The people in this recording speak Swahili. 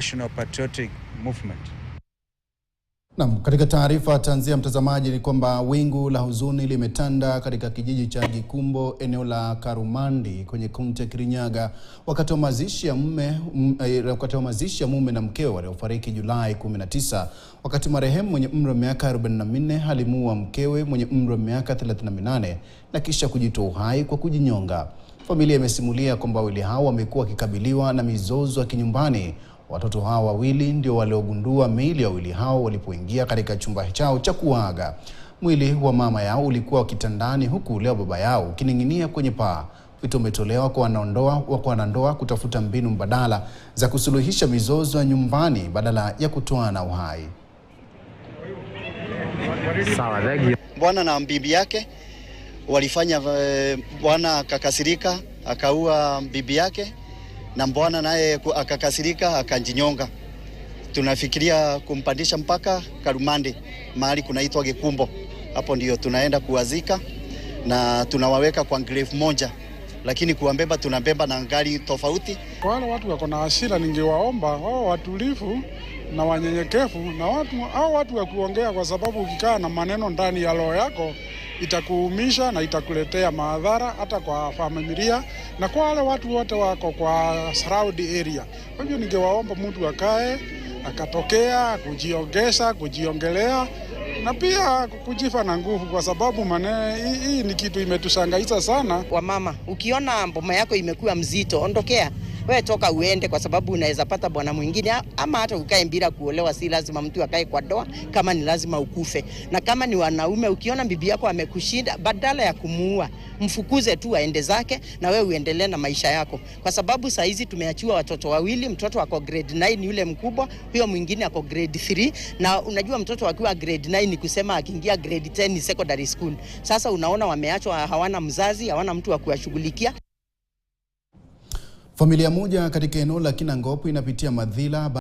National Patriotic Movement. Naam, katika taarifa tanzia mtazamaji ni kwamba wingu la huzuni limetanda katika kijiji cha Gikumbo eneo la Karumandi kwenye kaunti ya Kirinyaga wakati wa mazishi ya mume na mkewe waliofariki Julai 19 wakati marehemu mwenye umri wa miaka 44 alimuua mkewe mwenye umri wa miaka 38 na kisha kujitoa uhai kwa kujinyonga. Familia imesimulia kwamba wawili hao wamekuwa wakikabiliwa na mizozo ya kinyumbani. Watoto hao wawili ndio waliogundua miili ya wawili hao walipoingia katika chumba chao cha kuaga. Mwili wa mama yao ulikuwa kitandani huku ule wa baba yao ukining'inia kwenye paa. Wito umetolewa kwa wanandoa kutafuta mbinu mbadala za kusuluhisha mizozo ya nyumbani badala ya kutoana uhai. Bwana na bibi yake walifanya, bwana akakasirika akaua bibi yake na bwana naye akakasirika akajinyonga. Tunafikiria kumpandisha mpaka Karumandi mahali kunaitwa Gikumbo. Hapo ndio tunaenda kuwazika na tunawaweka kwa grave moja, lakini kuwabeba tunabeba na gari tofauti. Kwa wale watu wako na hasira, ningewaomba wao watulivu na wanyenyekevu na watu wa kuongea, kwa sababu ukikaa na maneno ndani ya roho yako itakuumisha na itakuletea madhara hata kwa familia na kwa wale watu wote wako kwa surround area. Kwa hivyo ningewaomba mtu akae akatokea kujiongeza, kujiongelea na pia kujifa na nguvu, kwa sababu hii ni kitu imetushangaza sana. Wamama, ukiona mboma yako imekuwa mzito, ondokea. Wewe toka uende, kwa sababu unaweza pata bwana mwingine, ama hata ukae bila kuolewa. Si lazima mtu akae kwa doa kama ni lazima ukufe. Na kama ni wanaume, ukiona bibi yako amekushinda, badala ya kumuua, mfukuze tu aende zake na wewe uendelee na maisha yako. Kwa sababu saa hizi tumeachiwa watoto wawili, mtoto ako grade 9 yule mkubwa, huyo mwingine ako grade 3, na unajua mtoto akiwa grade 9 ni kusema akiingia grade 10 ni secondary school. Sasa unaona wameachwa, hawana mzazi, hawana mtu wa kuwashughulikia. Familia moja katika eneo la Kinangop inapitia madhila